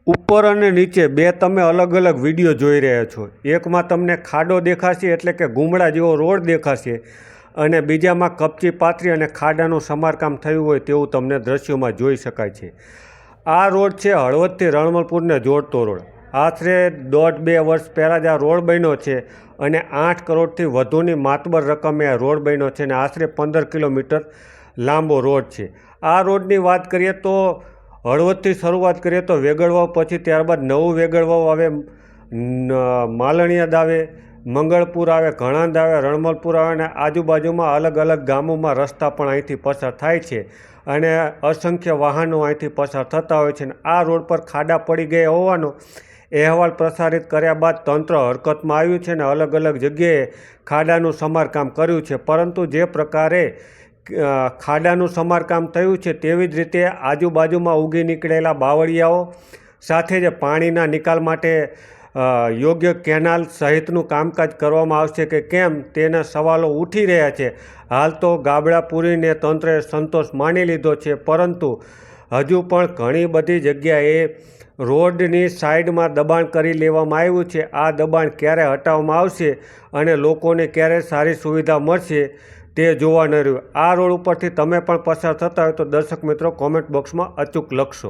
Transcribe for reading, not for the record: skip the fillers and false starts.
ઉપર અને નીચે બે તમે અલગ અલગ વિડીયો જોઈ રહ્યા છો। એકમાં તમને ખાડો દેખાશે એટલે કે ગુમડા જેવો રોડ દેખાશે અને બીજામાં કપચી પાથરી અને ખાડાનું સમારકામ થયું હોય તેવું તમને દ્રશ્યોમાં જોઈ શકાય છે। આ રોડ છે હળવદથી રણમલપુરને જોડતો રોડ। આશરે 1.5-2 વર્ષ પહેલાં જ આ રોડ બન્યો છે અને 8 કરોડથી વધુની માતબર રકમે આ રોડ બન્યો છે અને આશરે 15 કિલોમીટર લાંબો રોડ છે। આ રોડની વાત કરીએ તો હળવદથી શરૂઆત કરીએ તો વેગળવાવ પછી ત્યારબાદ નવું વેગળવાવ આવે, માલણિયાદ આવે, મંગળપુર આવે, ઘણાંદ આવે, રણમલપુર આવે અને આજુબાજુમાં અલગ અલગ ગામોમાં રસ્તા પણ અહીંથી પસાર થાય છે અને અસંખ્ય વાહનો અહીંથી પસાર થતા હોય છે। અને આ રોડ પર ખાડા પડી ગયા હોવાનો અહેવાલ પ્રસારિત કર્યા બાદ તંત્ર હરકતમાં આવ્યું છે અને અલગ અલગ જગ્યાએ ખાડાનું સમારકામ કર્યું છે। પરંતુ જે પ્રકારે ખાડાનું સમારકામ થયું છે તેવી જ રીતે આજુબાજુમાં ઉગી નીકળેલા બાવળિયાઓ સાથે જ પાણીના નિકાલ માટે યોગ્ય કેનાલ સહિતનું કામકાજ કરવામાં આવશે કે કેમ તેના સવાલો ઉઠી રહ્યા છે। હાલ તો ગાબડા પૂરીને તંત્રએ સંતોષ માની લીધો છે, પરંતુ હજુ પણ ઘણી બધી જગ્યાએ રોડની સાઈડમાં દબાણ કરી લેવામાં આવ્યું છે। આ દબાણ ક્યારે હટાવવામાં આવશે અને લોકોને ક્યારે સારી સુવિધા મળશે તે જોવા ન રહ્યું। આ રોડ ઉપરથી તમે પણ પસાર થતા હોય તો દર્શક મિત્રો કોમેન્ટ બોક્સમાં અચૂક લખશો।